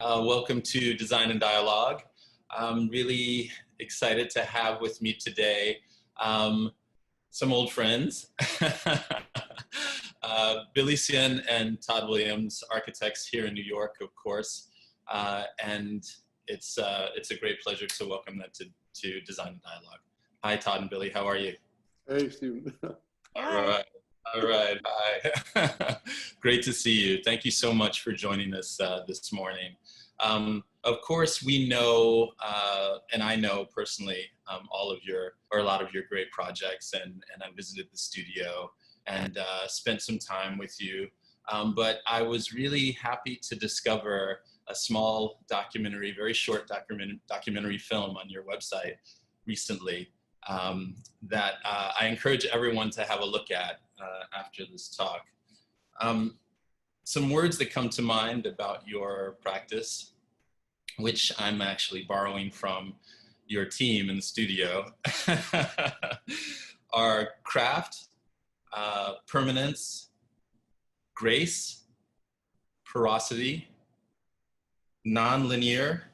Welcome to Design and Dialogue. I'm really excited to have with me today some old friends. Billie Tsien and Tod Williams, architects here in New York, of course. And it's a great pleasure to welcome them to Design and Dialogue. Hi, Tod and Billie, how are you? Hey, Stephen. All right. All right. Hi. Great to see you. Thank you so much for joining us this morning. Of course, we know, and I know personally, a lot of your great projects, and I visited the studio and spent some time with you. But I was really happy to discover a small documentary, very short documentary film on your website recently that I encourage everyone to have a look at after this talk. Some words that come to mind about your practice, which I'm actually borrowing from your team in the studio, are craft, permanence, grace, porosity, non-linear,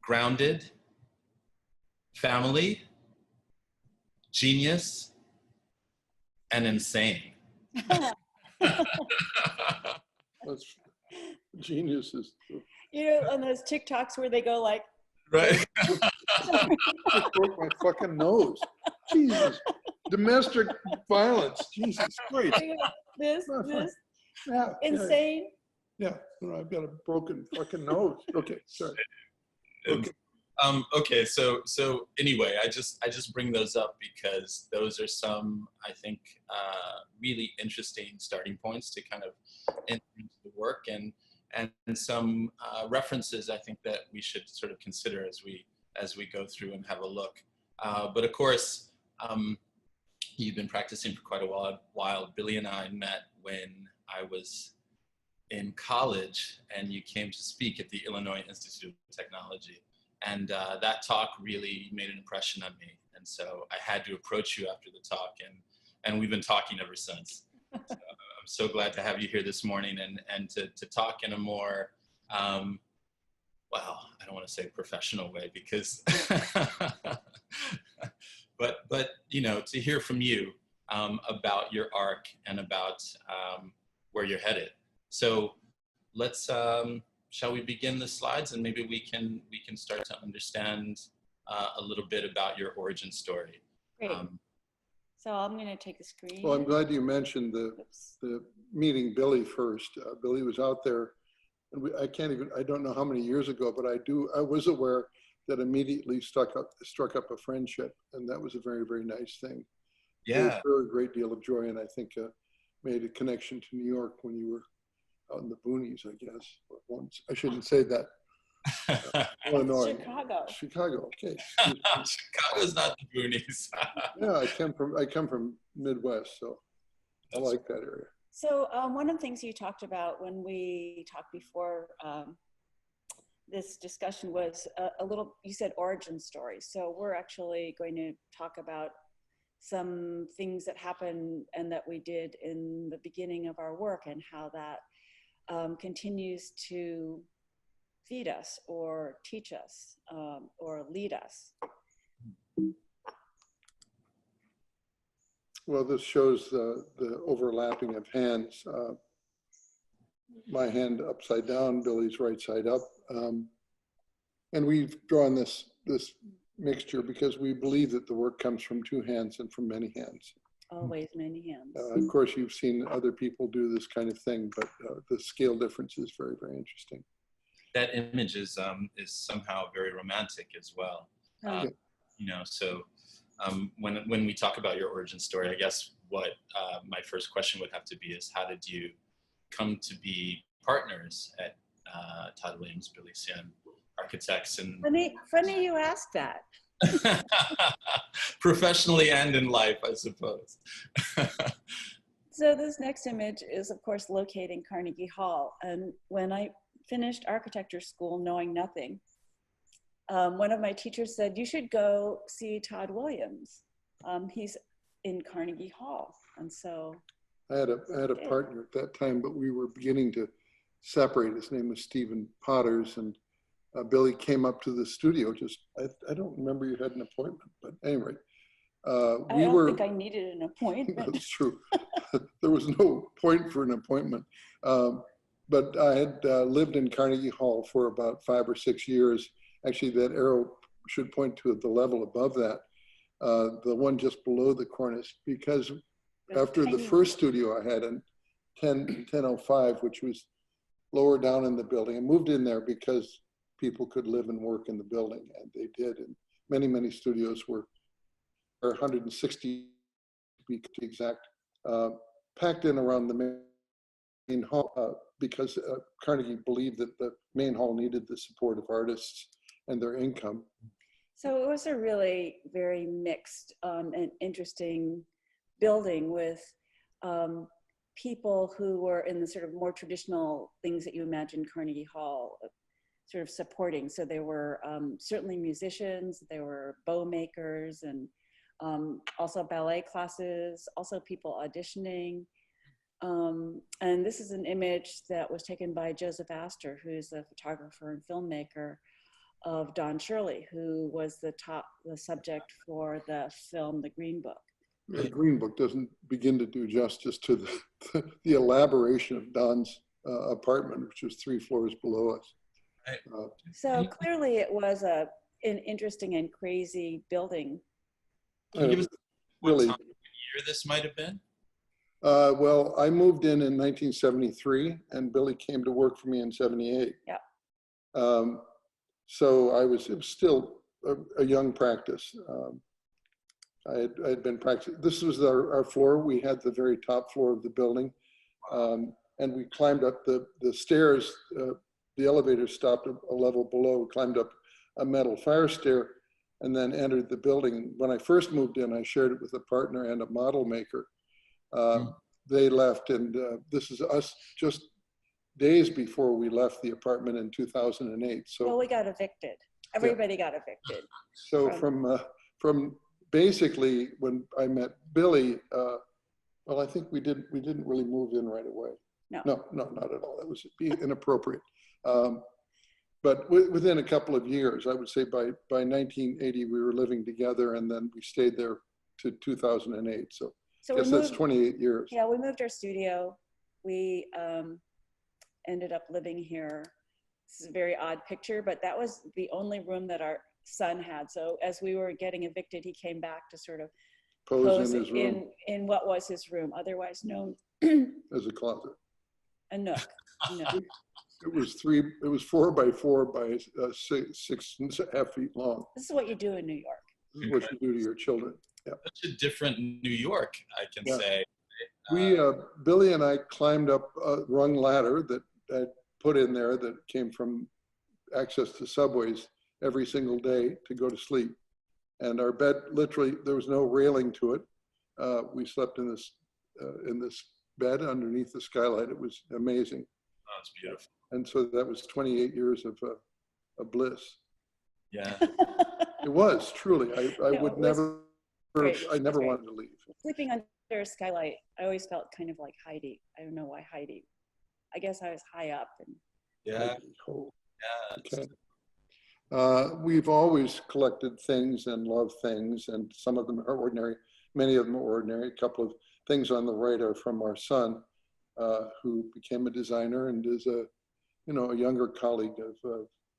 grounded, family, genius, and insane. That's genius is You know, on those TikToks where they go like, right. I broke my fucking nose. Jesus. Domestic violence. Jesus Christ. this, Yeah, insane. Yeah. No, I've got a broken fucking nose. Okay, sorry. Okay. Okay, so anyway, I just bring those up because those are some, I think, really interesting starting points to kind of enter into the work, and some references I think that we should sort of consider as we go through and have a look. But of course, you've been practicing for quite a while. Billie and I met when I was in college, and you came to speak at the Illinois Institute of Technology. And that talk really made an impression on me. And so I had to approach you after the talk, and we've been talking ever since. So I'm so glad to have you here this morning and to talk in a more, well, I don't want to say professional way because, but you know, to hear from you about your arc and about where you're headed. So let's, shall we begin the slides, and maybe we can start to understand a little bit about your origin story. Great. So I'm going to take the screen. Well, I'm glad you mentioned the meeting Billie first. Billie was out there, and I don't know how many years ago, but I was aware that immediately struck up a friendship, and that was a very, very nice thing. Yeah. It was a great deal of joy, and I think made a connection to New York when you were out in the boonies, I guess. Once I shouldn't say that. Illinois. Chicago. Okay. Chicago's not the boonies. Yeah, I come from Midwest, so I like that area. So one of the things you talked about when we talked before this discussion was a little. You said origin story. So we're actually going to talk about some things that happened and that we did in the beginning of our work, and how that continues to feed us or teach us or lead us. Well, this shows the overlapping of hands. My hand upside down, Billie's right side up. And we've drawn this mixture because we believe that the work comes from two hands and from many hands. Always many hands. Of course, you've seen other people do this kind of thing, but the scale difference is very, very interesting. That image is somehow very romantic as well. You know, so when we talk about your origin story, I guess what my first question would have to be is, how did you come to be partners at Tod Williams, Billie Tsien, architects? And funny you asked that. Professionally and in life, I suppose. So this next image is, of course, located in Carnegie Hall. And when I finished architecture school knowing nothing, one of my teachers said, you should go see Tod Williams. He's in Carnegie Hall. And so I had a partner at that time, but we were beginning to separate. His name was Stephen Potters, and Billie came up to the studio. I don't remember you had an appointment, but anyway, I don't think I needed an appointment. That's true. There was no point for an appointment. But I had lived in Carnegie Hall for about 5 or 6 years. Actually, that arrow should point to the level above that, the one just below the cornice, because after the first studio I had in 1005, which was lower down in the building, I moved in there because people could live and work in the building, and they did. And many, many studios were 160 to be exact, packed in around the main hall because Carnegie believed that the main hall needed the support of artists and their income. So it was a really very mixed and interesting building with people who were in the sort of more traditional things that you imagine Carnegie Hall sort of supporting. So there were certainly musicians, there were bow makers, and also ballet classes, also people auditioning. And this is an image that was taken by Joseph Astor, who's a photographer and filmmaker, of Don Shirley, who was the subject for the film, The Green Book. The Green Book doesn't begin to do justice to the elaboration of Don's apartment, which was 3 floors below us. So clearly it was an interesting and crazy building. Can you give us really, what year this might have been? well, I moved in 1973, and Billie came to work for me in 78. Yeah. So it was still a young practice. I had been practicing. This was our floor. We had the very top floor of the building, and we climbed up the stairs. The elevator stopped a level below. We climbed up a metal fire stair, and then entered the building. When I first moved in, I shared it with a partner and a model maker. They left, and this is us just days before we left the apartment in 2008. So well, we got evicted. Everybody got evicted. So from basically when I met Billie, well, I think we didn't really move in right away. No, not at all. That was inappropriate. But within a couple of years, I would say by 1980, we were living together, and then we stayed there to 2008. So I guess that's 28 years. Yeah, we moved our studio. We ended up living here. This is a very odd picture, but that was the only room that our son had. So as we were getting evicted, he came back to sort of pose in his room. In what was his room, otherwise known as a closet. A nook. No. It was 4 by 4 by 6.5 feet long. This is what you do in New York. This is what you do to your children. Yeah. Such a different New York, I can say. Billie and I climbed up a rung ladder that I put in there that came from access to subways every single day to go to sleep. And our bed, literally, there was no railing to it. We slept in this bed underneath the skylight. It was amazing. Oh, it's beautiful. And so that was 28 years of bliss. Yeah. It was, truly. I would never, great. I never wanted to leave. Sleeping under a skylight, I always felt kind of like Heidi. I don't know why Heidi. I guess I was high up. And Yeah. Yeah. Okay. We've always collected things and loved things, and some of them are ordinary. Many of them are ordinary. A couple of things on the right are from our son, who became a designer and is a younger colleague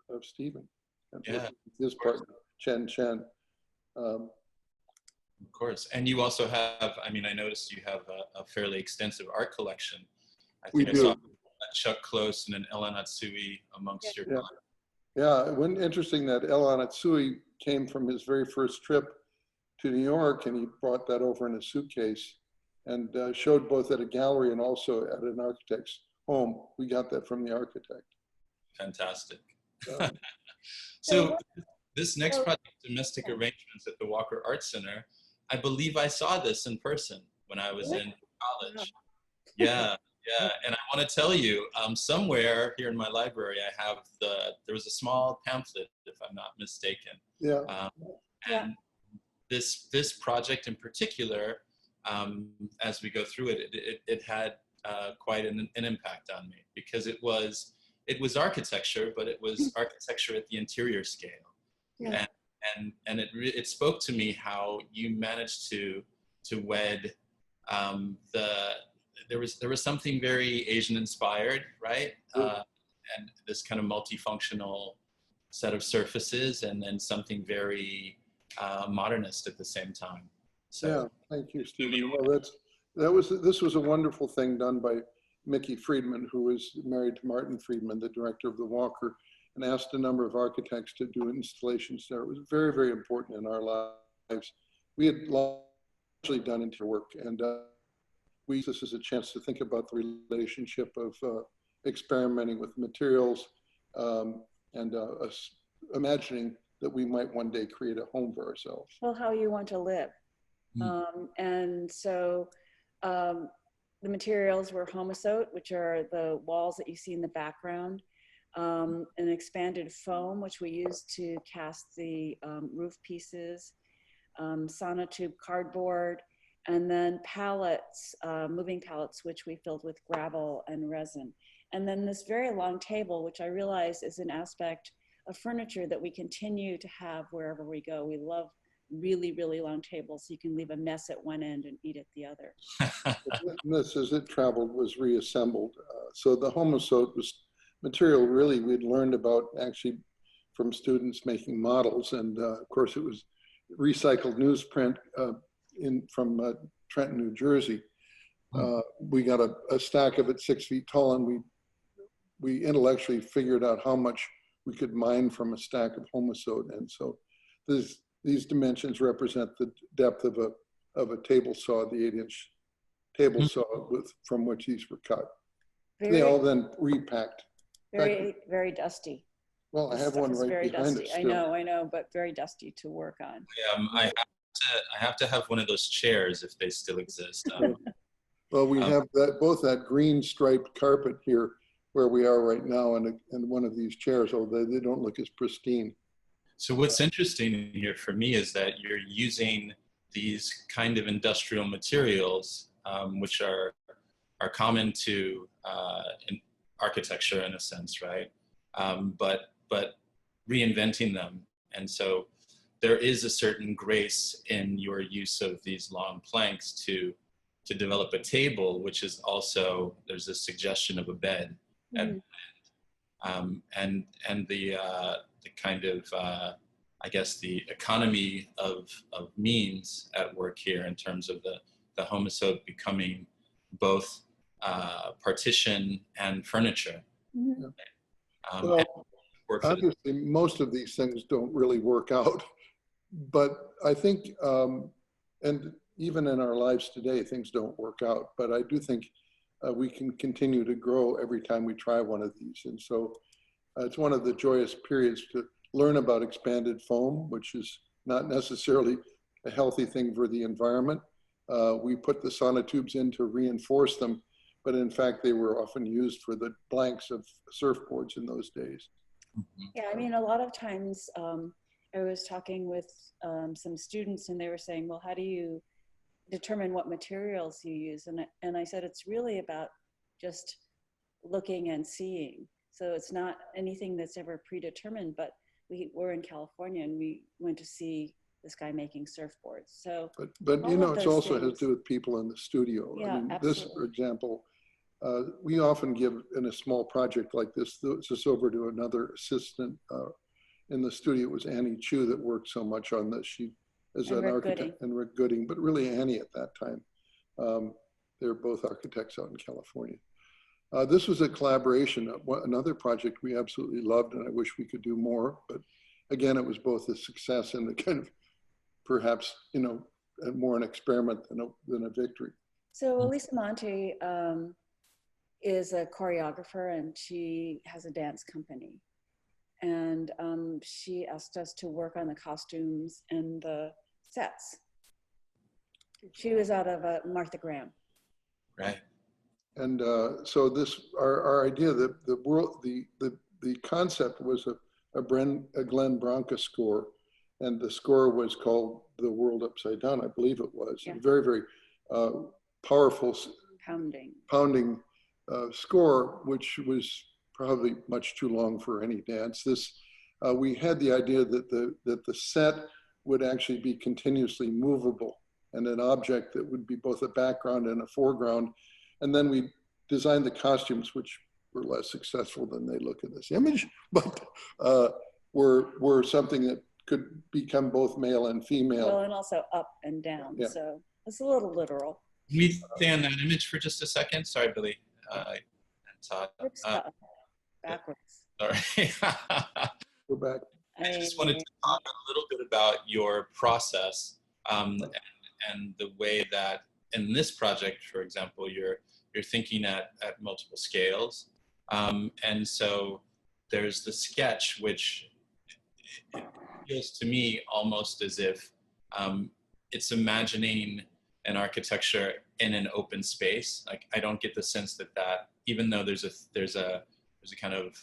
of Stephen, and his partner, Chen. Of course. And you also have, I noticed you have a fairly extensive art collection. I think I saw Chuck Close and an Ella Natsui amongst your collection. Yeah, interesting that Ella Natsui came from his very first trip to New York, and he brought that over in a suitcase and showed both at a gallery and also at an architect's home. We got that from the architect. Fantastic. So this next project, Domestic Arrangements at the Walker Art Center, I believe I saw this in person when I was in college. Yeah. And I want to tell you, somewhere here in my library, I have there was a small pamphlet, if I'm not mistaken. And this project in particular, as we go through it had quite an impact on me, because it was architecture, but it was architecture at the interior scale. Yeah. And it spoke to me how you managed to wed there was something very Asian inspired, right? And this kind of multifunctional set of surfaces, and then something very modernist at the same time. So yeah, thank you, Stephen. Well, this was a wonderful thing done by Mickey Friedman, who is married to Martin Friedman, the director of the Walker, and asked a number of architects to do installations there. It was very, very important in our lives. We had largely done interior work, and this is a chance to think about the relationship of experimenting with materials and us imagining that we might one day create a home for ourselves. Well, how you want to live. And so the materials were homosote, which are the walls that you see in the background, an expanded foam, which we used to cast the roof pieces, sonotube cardboard, and then pallets, moving pallets, which we filled with gravel and resin. And then this very long table, which I realize is an aspect of furniture that we continue to have wherever we go. We love really, really long tables, so you can leave a mess at one end and eat at the other. This, as it traveled, was reassembled. So the homosote was material really we'd learned about actually from students making models. And of course, it was recycled newsprint from Trenton, New Jersey. We got a stack of it 6 feet tall, and we intellectually figured out how much we could mine from a stack of homosote. And so these dimensions represent the depth of a table saw, the 8-inch table saw from which these were cut. They all then repacked. Very, very dusty. Well, I have one right behind us. I know, but very dusty to work on. I have to have one of those chairs if they still exist. Well, we have both that green striped carpet here where we are right now, and one of these chairs, although they don't look as pristine. So what's interesting here for me is that you're using these kind of industrial materials, which are common to in architecture in a sense, right? But reinventing them. And so there is a certain grace in your use of these long planks to develop a table, which is also, there's a suggestion of a bed. And the kind of, I guess, the economy of means at work here in terms of the homosote becoming both partition and furniture. Well, obviously, most of these things don't really work out, but I think, and even in our lives today, things don't work out, but I do think we can continue to grow every time we try one of these. And so it's one of the joyous periods to learn about expanded foam, which is not necessarily a healthy thing for the environment. We put the sonotubes in to reinforce them, but in fact, they were often used for the blanks of surfboards in those days. Yeah, I mean, a lot of times I was talking with some students and they were saying, well, how do you determine what materials you use? And I said, it's really about just looking and seeing. So it's not anything that's ever predetermined, but we were in California and we went to see this guy making surfboards. So, but you know, it's also has to do with people in the studio. Yeah, I mean, absolutely. this, for example, we often give in a small project like this over to another assistant in the studio. It was Annie Chu that worked so much on this. She as an architect, and Rick Gooding, but really Annie at that time. They're both architects out in California. This was a collaboration, another project we absolutely loved, and I wish we could do more. But again, it was both a success and a kind of perhaps, you know, more an experiment than a victory. So Elisa Monte is a choreographer and she has a dance company. And she asked us to work on the costumes and the sets. She was out of Martha Graham. Right. And so this, our idea that the concept was a Glenn Branca score, and the score was called The World Upside Down, I believe it was. Yeah. Very, very powerful pounding score, which was probably much too long for any dance. We had the idea that the set would actually be continuously movable, and an object that would be both a background and a foreground. And then we designed the costumes, which were less successful than they look in this image, but were something that could become both male and female. Well, and also up and down. Yeah. So it's a little literal. Can we stay on that image for just a second? Sorry, Billie. Todd. Backwards. Sorry. Go back. I just wanted to talk a little bit about your process and the way that in this project, for example, you're thinking at multiple scales. And so there's the sketch, which it feels to me almost as if it's imagining an architecture in an open space. Like, I don't get the sense that even though there's a kind of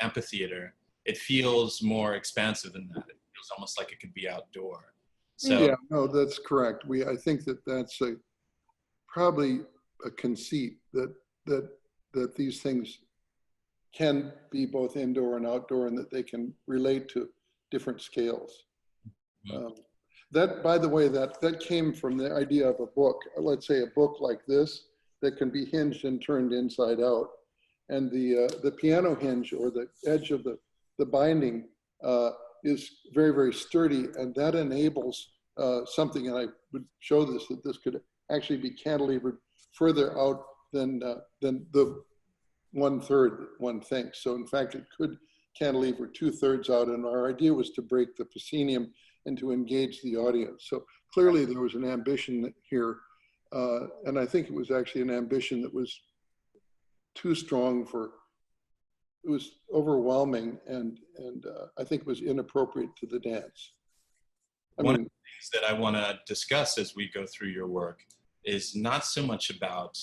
amphitheater, it feels more expansive than that. It feels almost like it could be outdoor. So yeah, no, that's correct. I think that's probably a conceit that these things can be both indoor and outdoor, and that they can relate to different scales. Mm-hmm. That, by the way, that came from the idea of a book. Let's say a book like this that can be hinged and turned inside out, and the piano hinge or the edge of the binding is very, very sturdy, and that enables something. And I would show that this could actually be cantilevered further out than the 1/3 that one thinks. So in fact, it could cantilever 2/3 out, and our idea was to break the proscenium and to engage the audience. So clearly there was an ambition here, and I think it was actually an ambition that was too strong it was overwhelming, and I think it was inappropriate to the dance. One of the things that I want to discuss as we go through your work is not so much about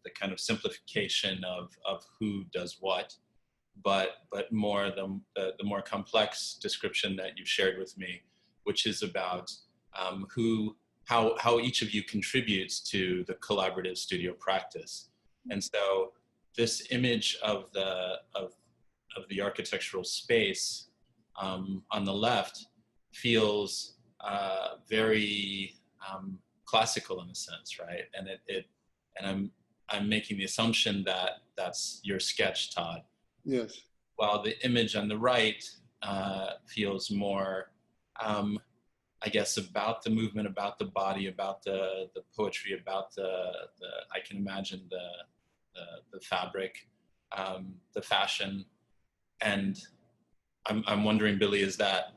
the kind of simplification of who does what, but more the more complex description that you've shared with me, which is about how each of you contributes to the collaborative studio practice. And so this image of the architectural space on the left feels very classical in a sense, right? And I'm making the assumption that that's your sketch, Todd. Yes. While the image on the right feels more, I guess, about the movement, about the body, about the poetry, about the I can imagine the fabric, the fashion, and I'm wondering, Billie, is that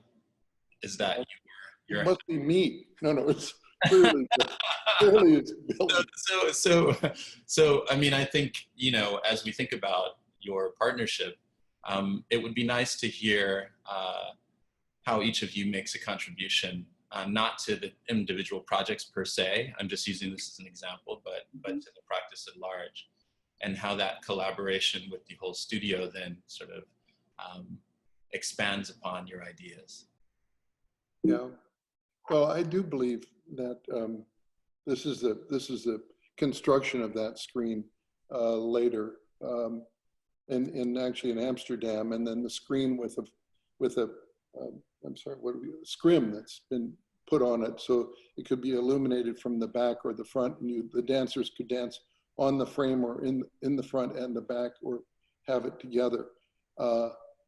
you? It must be me. No, it's clearly it's Billie. So I mean, I think, as we think about your partnership, it would be nice to hear how each of you makes a contribution, not to the individual projects per se. I'm just using this as an example, but to the practice at large, and how that collaboration with the whole studio then sort of expands upon your ideas. Yeah. Well, I do believe that this is the construction of that screen later, and actually in Amsterdam, and then the screen with a scrim that's been put on it, so it could be illuminated from the back or the front, and the dancers could dance on the frame or in the front and the back, or have it together.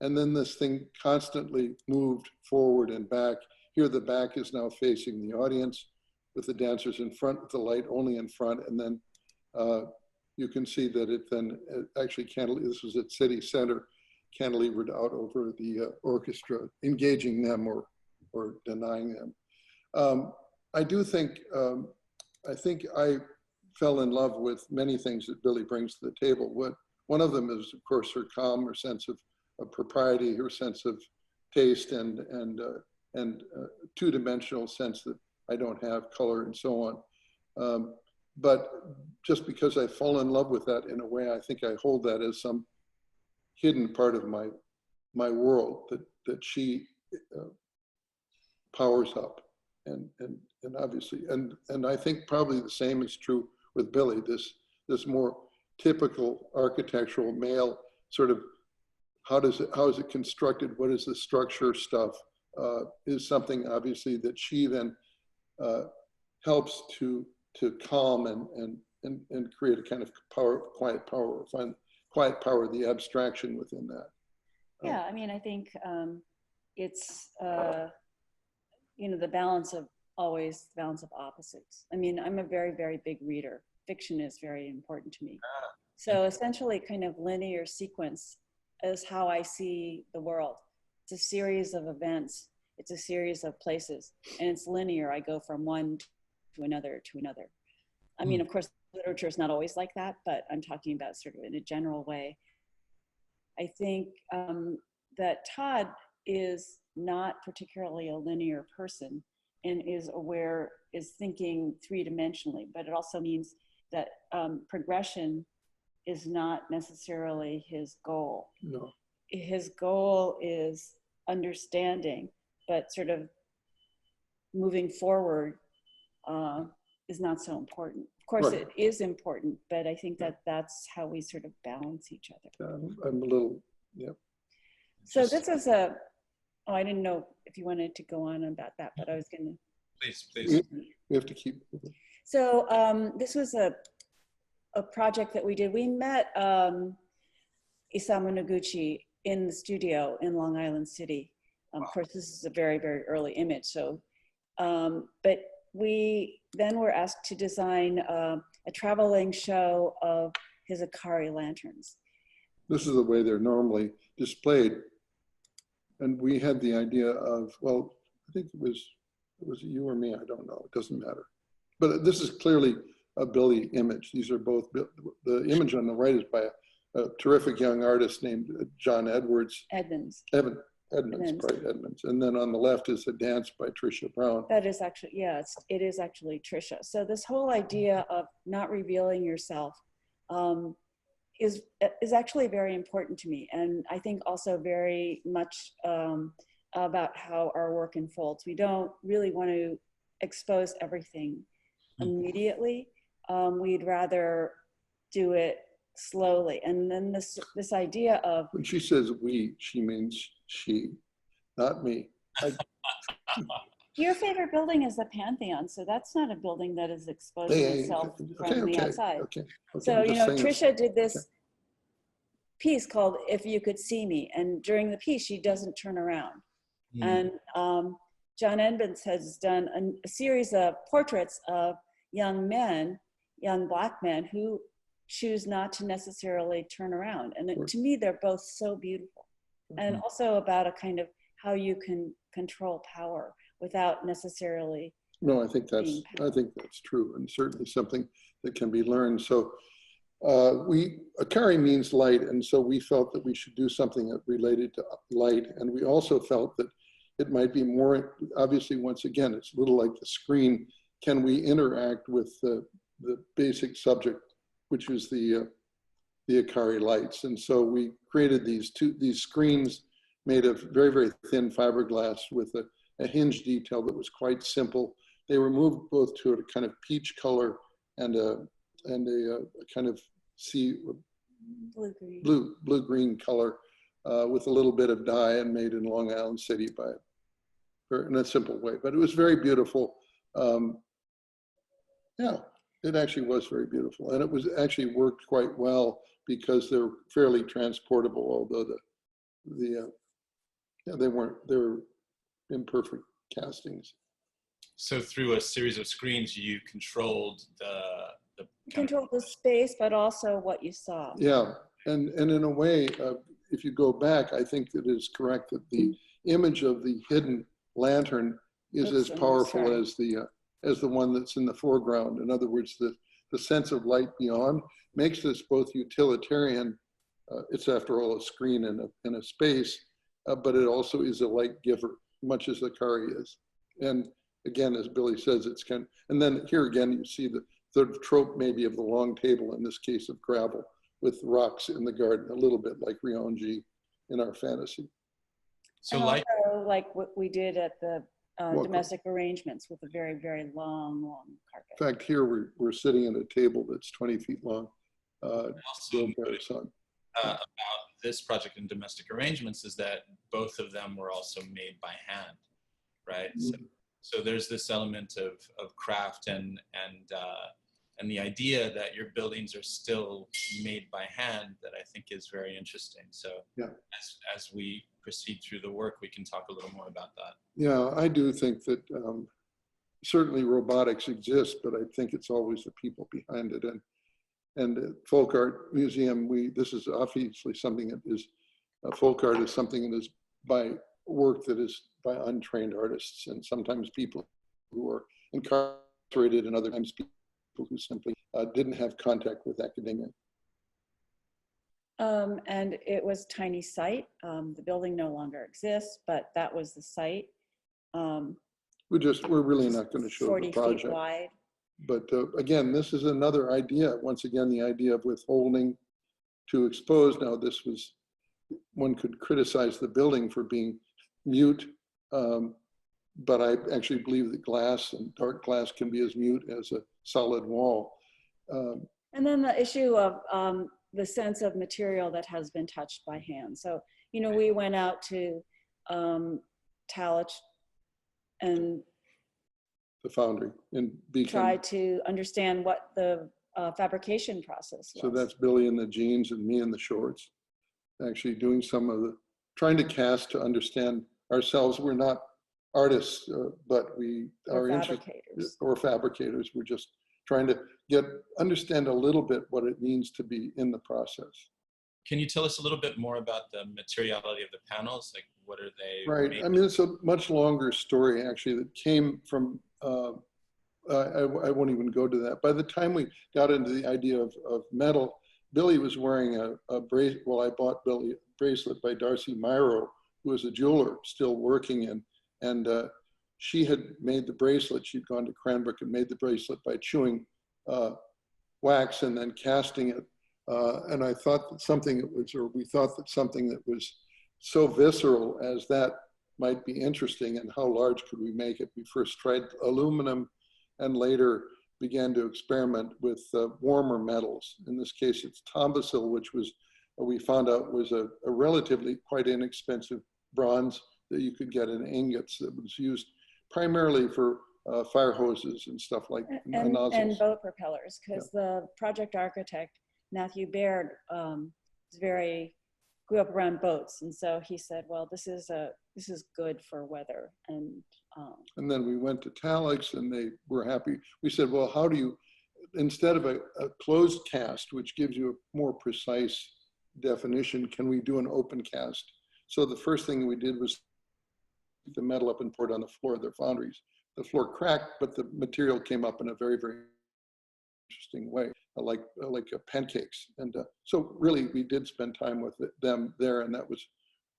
And then this thing constantly moved forward and back. Here the back is now facing the audience, with the dancers in front, with the light only in front, and then you can see that it then actually this was at City Center, cantilevered out over the orchestra, engaging them or denying them. I do think, I fell in love with many things that Billie brings to the table. One of them is, of course, her calm, her sense of propriety, her sense of taste, and two-dimensional sense that I don't have, color and so on. But just because I fall in love with that in a way, I think I hold that as some hidden part of my world that she powers up, and obviously, and I think probably the same is true with Billie, this more typical architectural male sort of, how is it constructed? What is the structure stuff? Is something obviously that she then helps to calm and create a kind of power, quiet power, find quiet power, the abstraction within that. Yeah, I mean, I think it's, the balance of opposites. I mean, I'm a very, very big reader. Fiction is very important to me. So essentially kind of linear sequence is how I see the world. It's a series of events. It's a series of places, and it's linear. I go from one to another to another. I mean, of course, literature is not always like that, but I'm talking about sort of in a general way. I think that Todd is not particularly a linear person and is thinking three-dimensionally, but it also means that progression is not necessarily his goal. No. His goal is understanding, but sort of moving forward is not so important. Of course, Right. It is important, but I think that that's how we sort of balance each other. I'm a little, yeah. So this is I didn't know if you wanted to go on about that, but I was going to. Please. We have to keep. So this was a project that we did. We met Isamu Noguchi in the studio in Long Island City. Of course, this is a very, very early image. So, but we then were asked to design a traveling show of his Akari lanterns. This is the way they're normally displayed. And we had the idea of, well, I think it was you or me, I don't know, it doesn't matter. But this is clearly a Billie image. These are both, the image on the right is by a terrific young artist named John Edwards. Edmonds. Edmonds. And then on the left is a dance by Tricia Brown. That is actually, yeah, it is actually Tricia. So this whole idea of not revealing yourself is actually very important to me. And I think also very much about how our work unfolds. We don't really want to expose everything immediately. We'd rather do it slowly. And then this idea of— When she says we, she means she, not me. Your favorite building is the Pantheon, so that's not a building that is exposing itself from the outside. So, Tricia did this piece called If You Could See Me, and during the piece, she doesn't turn around. And John Edmonds has done a series of portraits of young men, young Black men, who choose not to necessarily turn around. And to me, they're both so beautiful. And also about a kind of how you can control power without necessarily. No, I think that's true, and certainly something that can be learned. So Akari means light, and so we felt that we should do something that related to light. And we also felt that it might be more, obviously, once again, it's a little like the screen. Can we interact with the basic subject, which is the Akari lights? And so we created these screens made of very, very thin fiberglass with a hinge detail that was quite simple. They were moved both to a kind of peach color and a kind of blue-green color with a little bit of dye, and made in Long Island City in a simple way. But it was very beautiful. Yeah, it actually was very beautiful, and it was actually worked quite well because they're fairly transportable, although they were imperfect castings. So through a series of screens, you controlled the space, but also what you saw. Yeah, and in a way, if you go back, I think that it is correct that the image of the hidden lantern is as powerful as the one that's in the foreground. In other words, the sense of light beyond makes this both utilitarian. It's after all a screen in a space, but it also is a light giver, much as the Akari is. And again, as Billie says, it's kind of, and then here again, you see the trope maybe of the long table, in this case of gravel, with rocks in the garden, a little bit like Rionji in our fantasy. So also, like what we did at the domestic arrangements with a very, very long, long carpet. In fact, here we're sitting at a table that's 20 feet long. Also, about this project in domestic arrangements is that both of them were also made by hand, right? So there's this element of craft and the idea that your buildings are still made by hand that I think is very interesting. So yeah, as we proceed through the work, we can talk a little more about that. Yeah, I do think that certainly robotics exists, but I think it's always the people behind it. And Folk Art Museum, this is obviously something that is, folk art is something that is by work that is by untrained artists, and sometimes people who are incarcerated, and other times people who simply didn't have contact with academia. And it was a tiny site. The building no longer exists, but that was the site. We're really not going to show 40 the project. feet wide. But again, this is another idea. Once again, the idea of withholding to expose. Now, one could criticize the building for being mute, but I actually believe that glass and dark glass can be as mute as a solid wall. And then the issue of the sense of material that has been touched by hand. So, we went out to Talich and the foundry in Beacon. Try to understand what the fabrication process was. So that's Billie in the jeans and me in the shorts. Actually doing trying to cast to understand ourselves. We're not artists, but we are fabricators. Or fabricators. We're just trying to understand a little bit what it means to be in the process. Can you tell us a little bit more about the materiality of the panels? Like, what are they? Right. made? I mean, it's a much longer story actually that came from. I won't even go to that. By the time we got into the idea of metal, Billie was wearing a bracelet. Well, I bought Billie a bracelet by Darcy Myro, who was a jeweler still working and she had made the bracelet. She'd gone to Cranbrook and made the bracelet by chewing wax and then casting it. And I thought that we thought that something that was so visceral as that might be interesting, and how large could we make it? We first tried aluminum and later began to experiment with warmer metals. In this case, it's tombasil, which was, we found out was a relatively quite inexpensive bronze that you could get in ingots that was used primarily for fire hoses and stuff like nozzles. And boat propellers, because the project architect, Matthew Baird, grew up around boats, and so he said, well, this is good for weather. And then we went to Talich and they were happy. We said, well, how do you, instead of a closed cast, which gives you a more precise definition, can we do an open cast? So the first thing we did was the metal up and poured on the floor of their foundries. The floor cracked, but the material came up in a very, very interesting way, like pancakes. And so really we did spend time with them there, and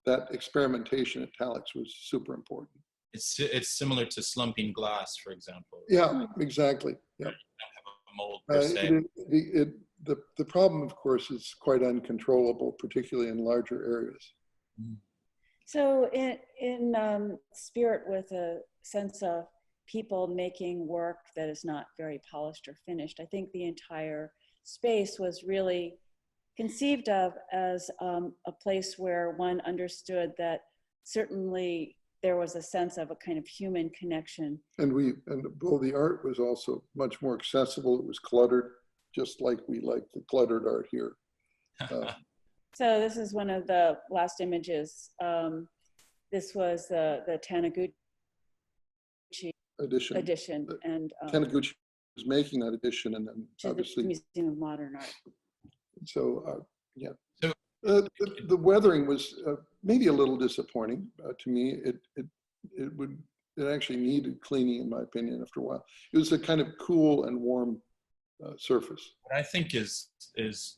that experimentation at Talich was super important. It's similar to slumping glass, for example. Yeah, exactly. Yeah. You don't have a mold per se. The problem, of course, is quite uncontrollable, particularly in larger areas. So in spirit, with a sense of people making work that is not very polished or finished, I think the entire space was really conceived of as a place where one understood that certainly there was a sense of a kind of human connection. And the art was also much more accessible. It was cluttered, just like we like the cluttered art here. So this is one of the last images. This was the Taniguchi edition. And Taniguchi was making that edition, and then obviously the Museum of Modern Art. So yeah. So the weathering was maybe a little disappointing to me. It actually needed cleaning, in my opinion, after a while. It was a kind of cool and warm surface. What I think is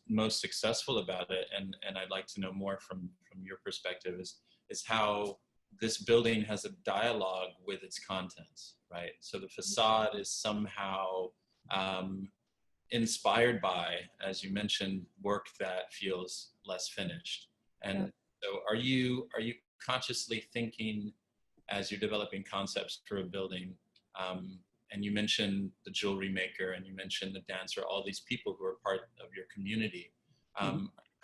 most successful about it, and I'd like to know more from your perspective, is how this building has a dialogue with its contents, right? So the facade is somehow inspired by, as you mentioned, work that feels less finished. And so are you consciously thinking as you're developing concepts for a building, and you mentioned the jewelry maker and you mentioned the dancer, all these people who are part of your community,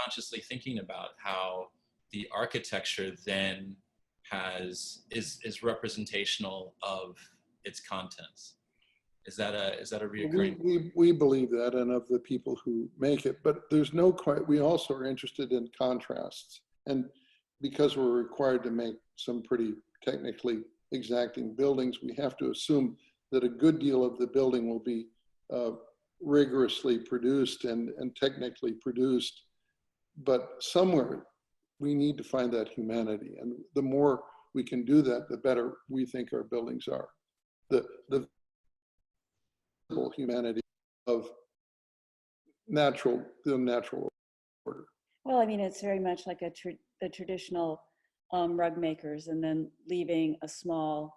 consciously thinking about how the architecture then is representational of its contents. Is that a reoccurring? We believe that, and of the people who make it, but there's no quite, we also are interested in contrasts. And because we're required to make some pretty technically exacting buildings, we have to assume that a good deal of the building will be rigorously produced and technically produced. But somewhere we need to find that humanity. And the more we can do that, the better we think our buildings are. The humanity of the natural order. Well, I mean, it's very much like the traditional rug makers, and then leaving a small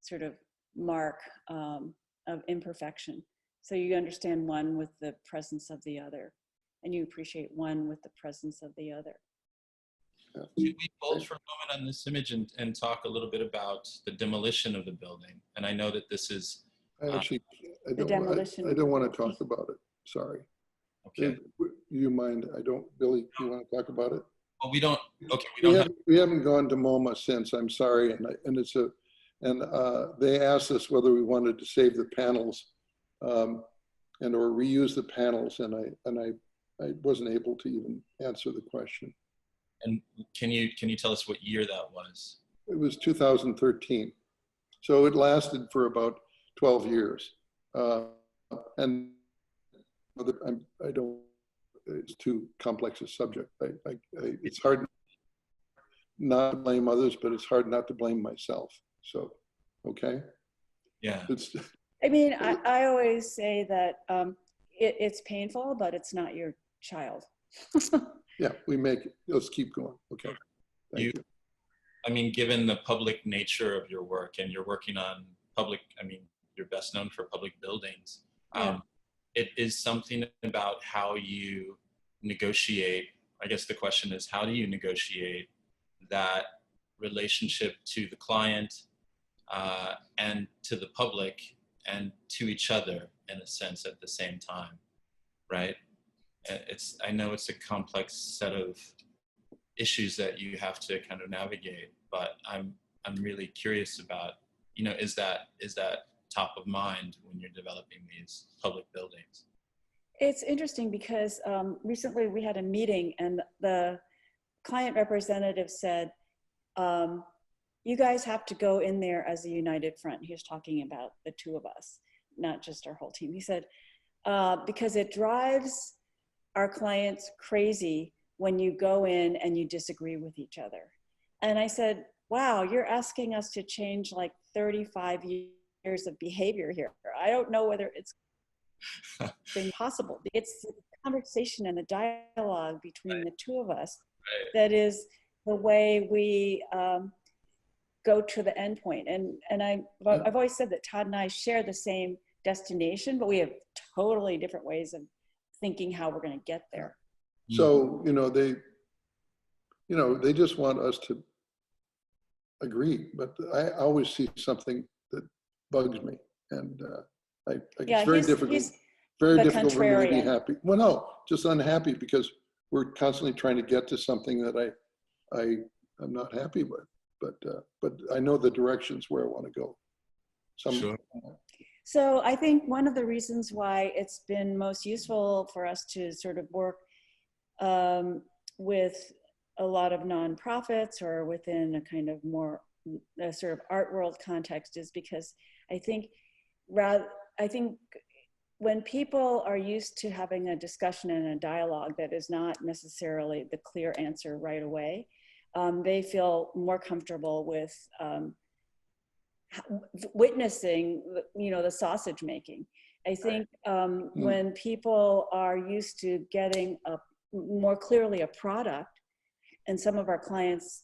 sort of mark of imperfection. So you understand one with the presence of the other, and you appreciate one with the presence of the other. Should we hold for a moment on this image and talk a little bit about the demolition of the building? And I know that this is... I don't want to talk about it. Sorry. Okay. You mind? Billy, you want to talk about it? Well, we don't. We haven't gone to MoMA since. I'm sorry, and they asked us whether we wanted to save the panels, or reuse the panels, and I wasn't able to even answer the question. And can you tell us what year that was? It was 2013, so it lasted for about 12 years, and I don't. It's too complex a subject. It's hard not to blame others, but it's hard not to blame myself. So, okay. Yeah. I mean, I always say that it's painful, but it's not your child. Yeah, we make it. Let's keep going. Okay. Thank you. I mean, given the public nature of your work, and you're working on public, I mean, you're best known for public buildings. Yeah. It is something about how you negotiate. I guess the question is, how do you negotiate that relationship to the client and to the public and to each other, in a sense, at the same time, right? I know it's a complex set of issues that you have to kind of navigate, but I'm really curious about, is that top of mind when you're developing these public buildings? It's interesting because recently we had a meeting, and the client representative said, you guys have to go in there as a united front. He was talking about the two of us, not just our whole team. He said, because it drives our clients crazy when you go in and you disagree with each other. And I said, wow, you're asking us to change like 35 years of behavior here. I don't know whether it's been possible. It's the conversation and the dialogue between the two of us that is the way we go to the end point. And I've always said that Todd and I share the same destination, but we have totally different ways of thinking how we're going to get there. So, they just want us to agree, but I always see something that bugs me, and it's very difficult. Very difficult for me to be happy. Well, no, just unhappy because we're constantly trying to get to something that I'm not happy with. But I know the directions where I want to go. Sure. So I think one of the reasons why it's been most useful for us to sort of work with a lot of nonprofits or within a kind of more a sort of art world context is because I think when people are used to having a discussion and a dialogue that is not necessarily the clear answer right away, they feel more comfortable with witnessing, the sausage making. I think when people are used to getting more clearly a product, and some of our clients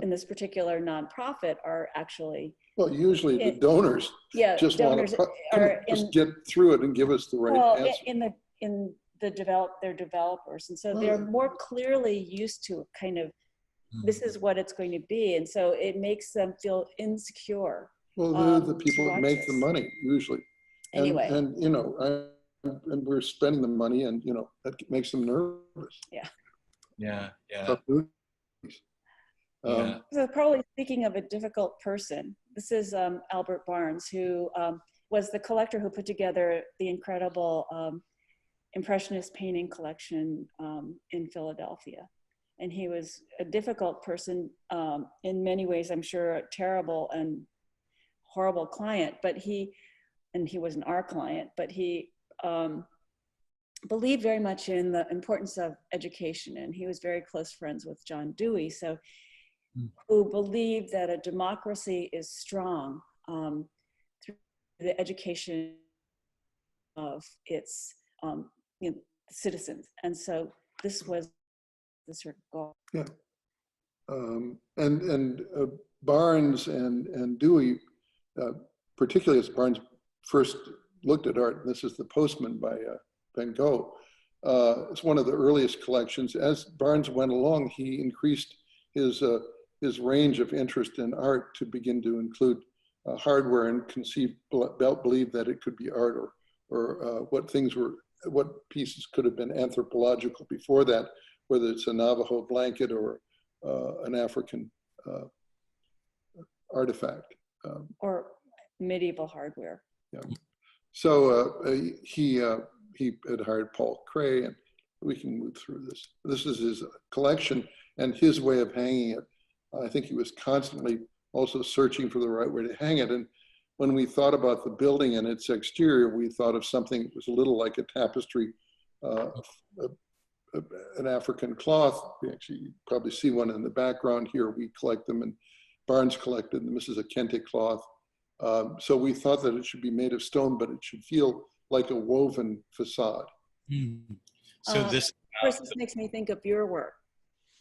in this particular nonprofit are actually usually the donors just want to just get through it and give us the right answer. They're developers, and so they're more clearly used to kind of this is what it's going to be. And so it makes them feel insecure. Well, they're the to people that watch make the this. money usually. Anyway. And you know, and we're spending the money, and you know, that makes them nervous. Yeah. Yeah. Yeah. Tough movies. Yeah. So probably speaking of a difficult person, this is Albert Barnes, who was the collector who put together the incredible Impressionist painting collection in Philadelphia. And he was a difficult person in many ways, I'm sure a terrible and horrible client, but he wasn't our client, but he believed very much in the importance of education. And he was very close friends with John Dewey. So who believed that a democracy is strong through the education of its citizens. And so this was the sort of goal. Yeah. Barnes and Dewey, particularly as Barnes first looked at art, and this is the Postman by Van Gogh. It's one of the earliest collections. As Barnes went along, he increased his range of interest in art to begin to include hardware, and believed that it could be art, or what pieces could have been anthropological before that, whether it's a Navajo blanket or an African artifact. Or medieval hardware. Yeah. So he had hired Paul Cray, and we can move through this. This is his collection and his way of hanging it. I think he was constantly also searching for the right way to hang it. And when we thought about the building and its exterior, we thought of something that was a little like a tapestry, an African cloth. We actually probably see one in the background here. We collect them, and Barnes collected them. This is a kente cloth. So we thought that it should be made of stone, but it should feel like a woven facade. So this, of course, this makes me think of your work.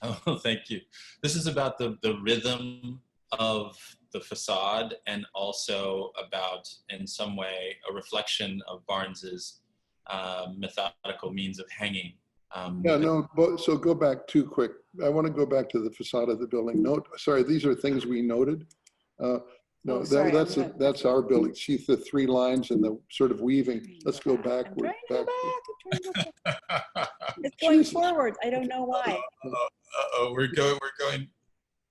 oh, thank you. This is about the rhythm of the facade, and also about, in some way, a reflection of Barnes's methodical means of hanging. So go back too quick. I want to go back to the facade of the building. Sorry, these are things we noted. That's our building. See the three lines and the sort of weaving. Let's go backward. It's going forward. I don't know why. We're going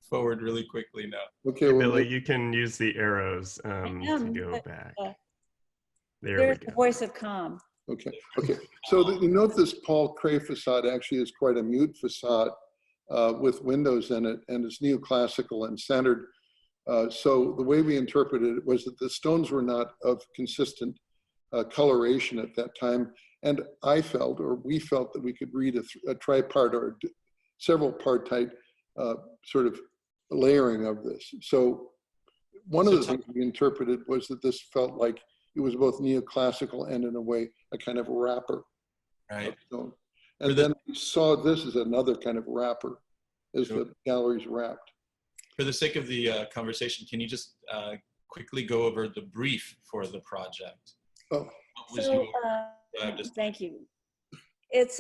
forward really quickly now. Okay, well, Billie, you can use the arrows to go back. There's the voice of calm. Okay. So you note this Paul Cray facade actually is quite a mute facade with windows in it, and it's neoclassical and centered. So the way we interpreted it was that the stones were not of consistent coloration at that time. And I felt, or we felt, that we could read a tripart or several partite sort of layering of this. So one of the things we interpreted was that this felt like it was both neoclassical and, in a way, a kind of wrapper. Right. And then we saw this as another kind of wrapper, as the gallery's wrapped. For the sake of the conversation, can you just quickly go over the brief for the project? Oh. Thank you. It's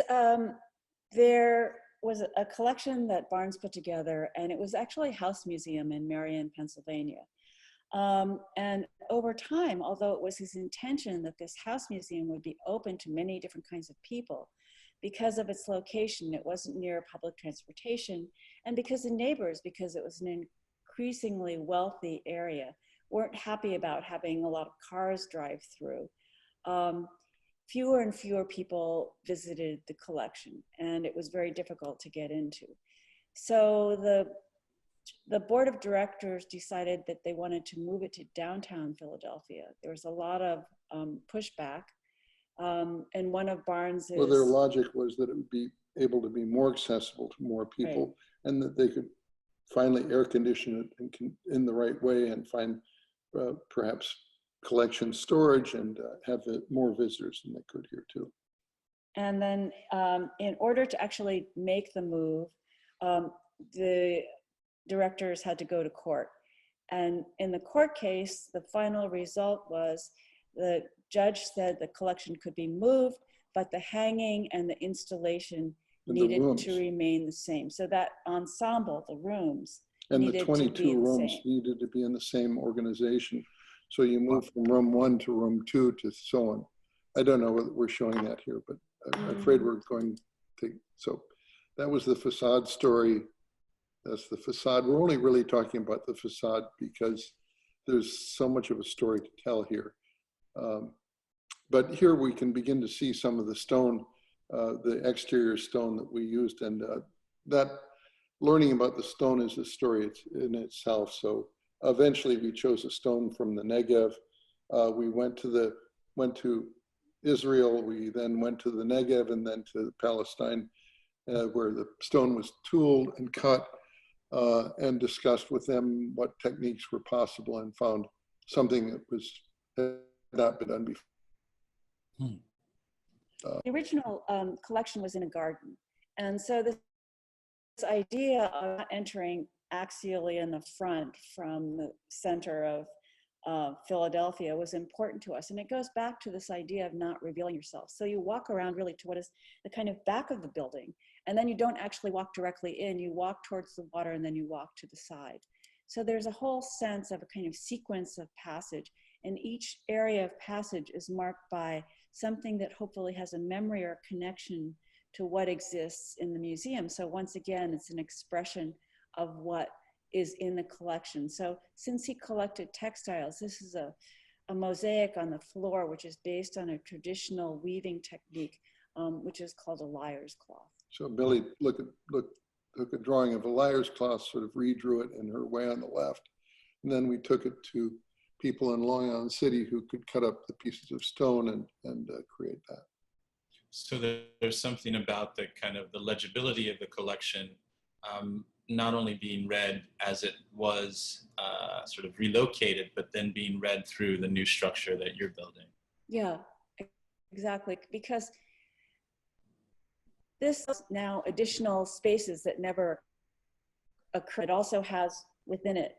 there was a collection that Barnes put together, and it was actually a house museum in Marion, Pennsylvania. And over time, although it was his intention that this house museum would be open to many different kinds of people, because of its location, it wasn't near public transportation, and because the neighbors, because it was an increasingly wealthy area, weren't happy about having a lot of cars drive through. Fewer and fewer people visited the collection, and it was very difficult to get into. So the board of directors decided that they wanted to move it to downtown Philadelphia. There was a lot of pushback. And one of Barnes's— Well, their logic was that it would be able to be more accessible to more people, right, and that they could finally air condition it in the right way and find perhaps collection storage and have more visitors than they could here too. And then in order to actually make the move, the directors had to go to court. And in the court case, the final result was the judge said the collection could be moved, but the hanging and the installation needed to remain the same. So that ensemble, the rooms, and the needed 22 to be rooms same. needed to be in the same organization. So you move from room 1 to room 2 to so on. I don't know whether we're showing that here, but I'm afraid we're going to. So that was the facade story. That's the facade. We're only really talking about the facade because there's so much of a story to tell here. But here we can begin to see some of the stone, the exterior stone that we used, and that learning about the stone is a story in itself. So eventually we chose a stone from the Negev. We went to Israel. We then went to the Negev and then to Palestine, where the stone was tooled and cut, and discussed with them what techniques were possible, and found something that had not been done before. The original collection was in a garden. And so this idea of entering axially in the front from the center of Philadelphia was important to us. And it goes back to this idea of not revealing yourself. So you walk around really to what is the kind of back of the building. And then you don't actually walk directly in, you walk towards the water and then you walk to the side. So there's a whole sense of a kind of sequence of passage. And each area of passage is marked by something that hopefully has a memory or a connection to what exists in the museum. So once again, it's an expression of what is in the collection. So since he collected textiles, this is a mosaic on the floor, which is based on a traditional weaving technique, which is called a liar's cloth. So Billie took a drawing of a liar's cloth, sort of redrew it in her way on the left. And then we took it to people in Long Island City who could cut up the pieces of stone and create that. So there's something about the kind of the legibility of the collection, not only being read as it was sort of relocated, but then being read through the new structure that you're building. Yeah, exactly. Because this is now additional spaces that never occurred. It also has within it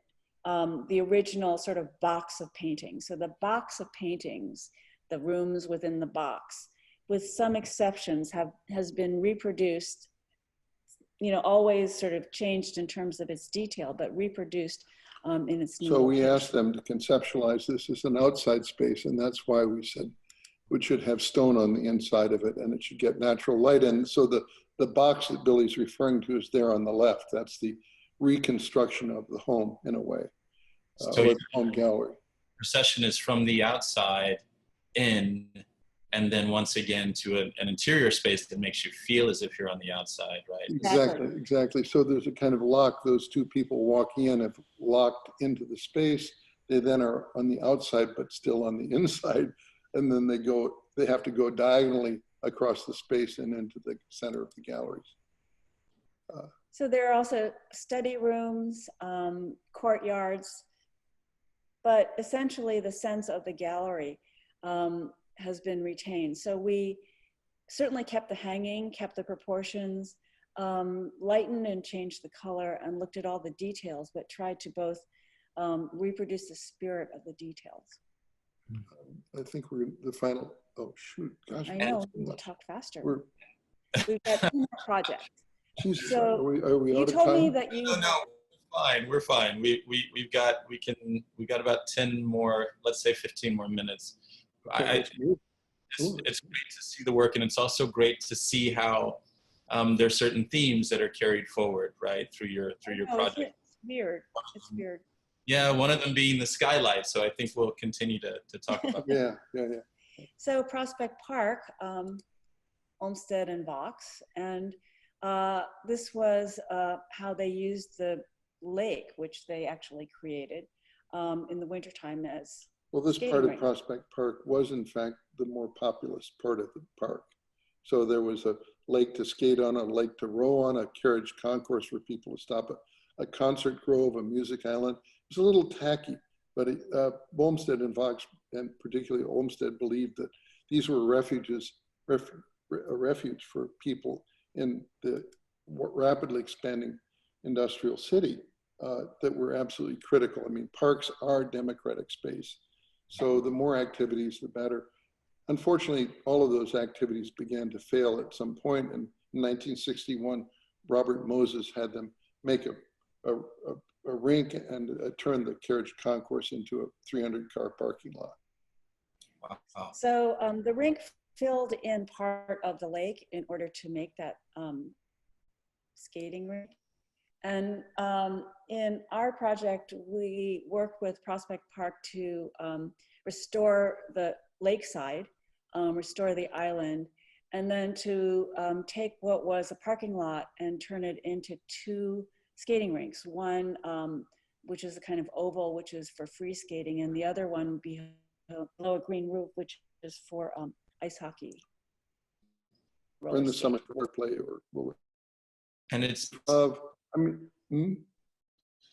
the original sort of box of paintings. So the box of paintings, the rooms within the box, with some exceptions, has been reproduced, you know, always sort of changed in terms of its detail, but reproduced in its new So we location. asked them to conceptualize this as an outside space, and that's why we said it should have stone on the inside of it and it should get natural light in. So the box that Billie's referring to is there on the left. That's the reconstruction of the home in a way, So or the home gallery. Procession is from the outside in, and then once again to an interior space that makes you feel as if you're on the outside, right? Exactly. So there's a kind of lock. Those two people walking in have locked into the space. They then are on the outside, but still on the inside. And then they have to go diagonally across the space and into the center of the galleries. So there are also study rooms, courtyards, but essentially the sense of the gallery has been retained. So we certainly kept the hanging, kept the proportions, lightened and changed the color and looked at all the details, but tried to both reproduce the spirit of the details. I think we're the final, oh shoot, gosh. I know, we talked faster. We've got 2 more projects. Jesus, so are we out of time? You told me that you... No, we're fine. We got about 10 more, let's say 15 more minutes. Okay, It's great to see the work, and it's also great to see how there's certain themes that are carried forward, right, through your project. It's weird. It's weird. Yeah, one of them being the skylight. So I think we'll continue to talk about that. Yeah. So Prospect Park, Olmsted and Vox, and this was how they used the lake, which they actually created in the wintertime as well, this skating part of rink. Prospect Park was in fact the more populous part of the park. So there was a lake to skate on, a lake to row on, a carriage concourse for people to stop at, a concert grove, a music island. It was a little tacky, but Olmsted and Vox, and particularly Olmsted, believed that these were a refuge for people in the rapidly expanding industrial city that were absolutely critical. I mean, parks are democratic space. So the more activities, the better. Unfortunately, all of those activities began to fail at some point, and in 1961, Robert Moses had them make a rink and turn the carriage concourse into a 300-car parking lot. Wow. So the rink filled in part of the lake in order to make that skating rink. And in our project, we work with Prospect Park to restore the lakeside, restore the island, and then to take what was a parking lot and turn it into 2 skating rinks. One, which is a kind of oval, which is for free skating, and the other one below a green roof, which is for ice hockey. Or in the summer for play or And it's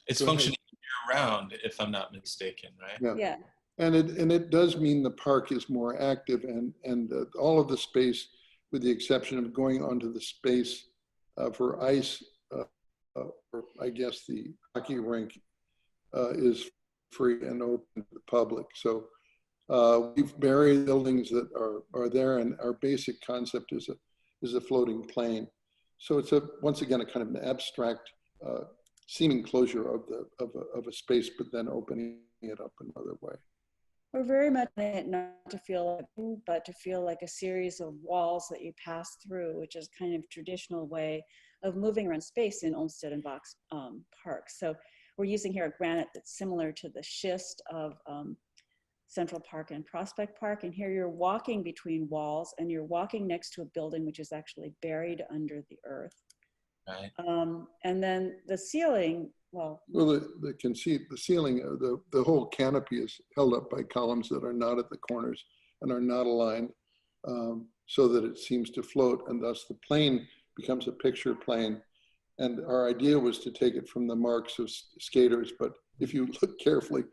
it's functioning year round, if I'm not mistaken, right? Yeah. Yeah. And it does mean the park is more active, and all of the space, with the exception of going onto the space for ice, or I guess the hockey rink, is free and open to the public. So we've buried buildings that are there, and our basic concept is a floating plane. So it's once again a kind of an abstract seeming closure of a space, but then opening it up another way. We're very much in it not to feel like, but to feel like a series of walls that you pass through, which is kind of traditional way of moving around space in Olmsted and Box Park. So we're using here a granite that's similar to the schist of Central Park and Prospect Park. And here you're walking between walls, and you're walking next to a building which is actually buried under the earth. Right. And then the ceiling, the ceiling, the whole canopy is held up by columns that are not at the corners and are not aligned, so that it seems to float, and thus the plane becomes a picture plane. And our idea was to take it from the marks of skaters, but if you look carefully,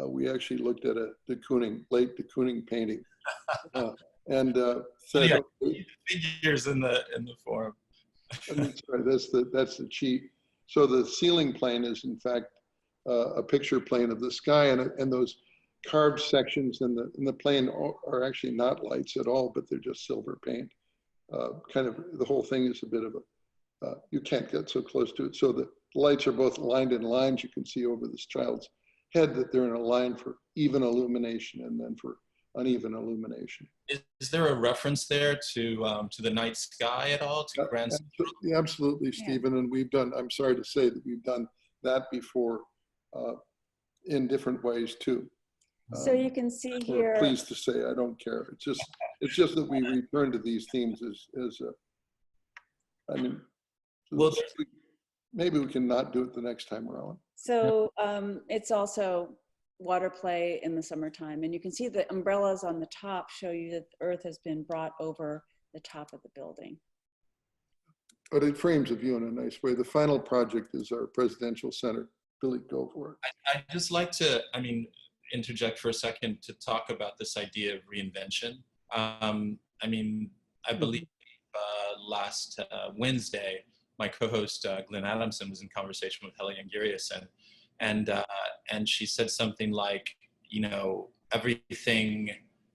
we actually looked at a late de Kooning painting, and said, yeah, figures in the form. Sorry, that's the cheat. So the ceiling plane is in fact a picture plane of the sky, and those carved sections in the plane are actually not lights at all, but they're just silver paint. Kind of the whole thing is a bit of a you can't get so close to it. So the lights are both lined in lines. You can see over this child's head that they're in a line for even illumination and then for uneven illumination. Is there a reference there to the night sky at all? To Grand Absolutely, Stephen. And we've done, I'm sorry to say that we've done that before in different ways too. So you can see here. Pleased to say, I don't care. It's just that we return to these themes well, maybe we can not do it the next time around. So it's also water play in the summertime, and you can see the umbrellas on the top show you that the earth has been brought over the top of the building. But it frames a view in a nice way. The final project is our presidential center. Billy, go for it. I'd just like to, interject for a second to talk about this idea of reinvention. I believe last Wednesday, my co-host Glenn Adamson was in conversation with Heli Angirius, and she said something like, everything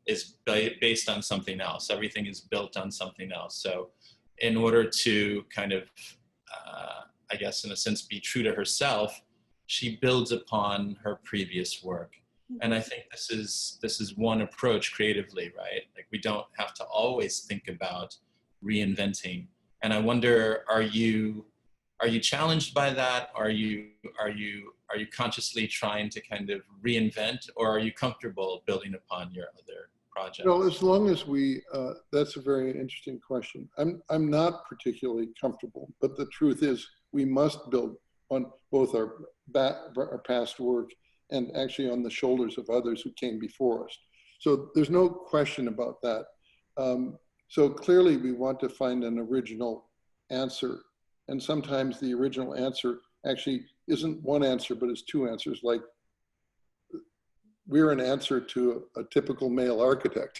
is based on something else. Everything is built on something else. So in order to kind of, I guess in a sense, be true to herself, she builds upon her previous work. And I think this is one approach creatively, right? Like we don't have to always think about reinventing. And I wonder, are you challenged by that? Are you consciously trying to kind of reinvent, or are you comfortable building upon your other projects? Well, as long as we, that's a very interesting question. I'm not particularly comfortable, but the truth is we must build on both our past work and actually on the shoulders of others who came before us. So there's no question about that. So clearly we want to find an original answer. And sometimes the original answer actually isn't one answer, but is two answers. Like we're an answer to a typical male architect.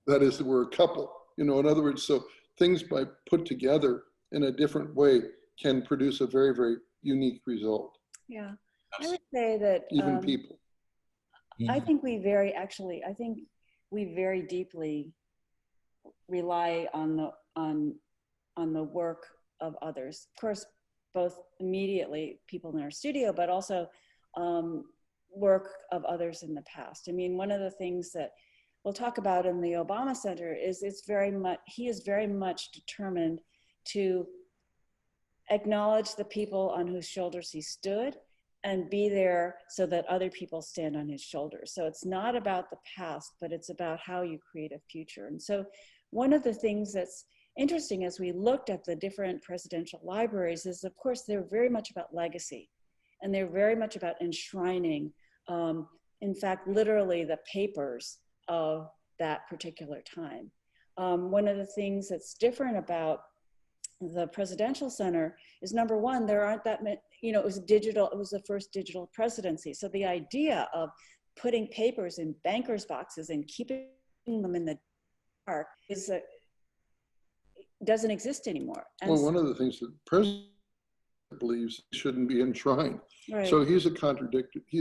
That is, we're a couple, in other words, so things by put together in a different way can produce a very, very unique result. Yeah, I would say that even people. I think we very deeply rely on on the work of others. Of course, both immediately people in our studio, but also work of others in the past. I mean, one of the things that we'll talk about in the Obama Center is he is very much determined to acknowledge the people on whose shoulders he stood and be there so that other people stand on his shoulders. So it's not about the past, but it's about how you create a future. And so one of the things that's interesting as we looked at the different presidential libraries is, of course, they're very much about legacy, and they're very much about enshrining, in fact, literally the papers of that particular time. One of the things that's different about the Presidential Center is, number one, there aren't that many, it was digital, it was the first digital presidency. So the idea of putting papers in bankers' boxes and keeping them in the dark doesn't exist anymore. And well, one of the things that the president believes shouldn't be enshrined. right. So he's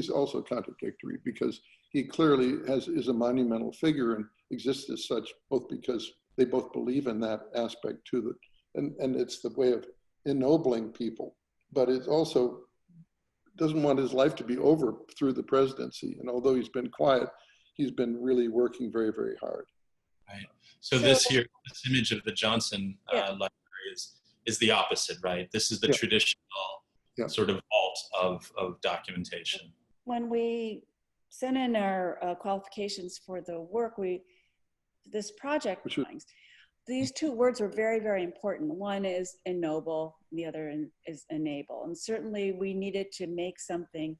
also contradictory because he clearly is a monumental figure and exists as such, both because they both believe in that aspect too, and it's the way of ennobling people, but it also doesn't want his life to be over through the presidency. And although he's been quiet, he's been really working very, very hard. Right. So this image of the Johnson library is the opposite, right? This is the traditional sort of vault of documentation. When we sent in our qualifications for the work, this project, these two words were very, very important. One is ennoble, the other is enable. And certainly we needed to make something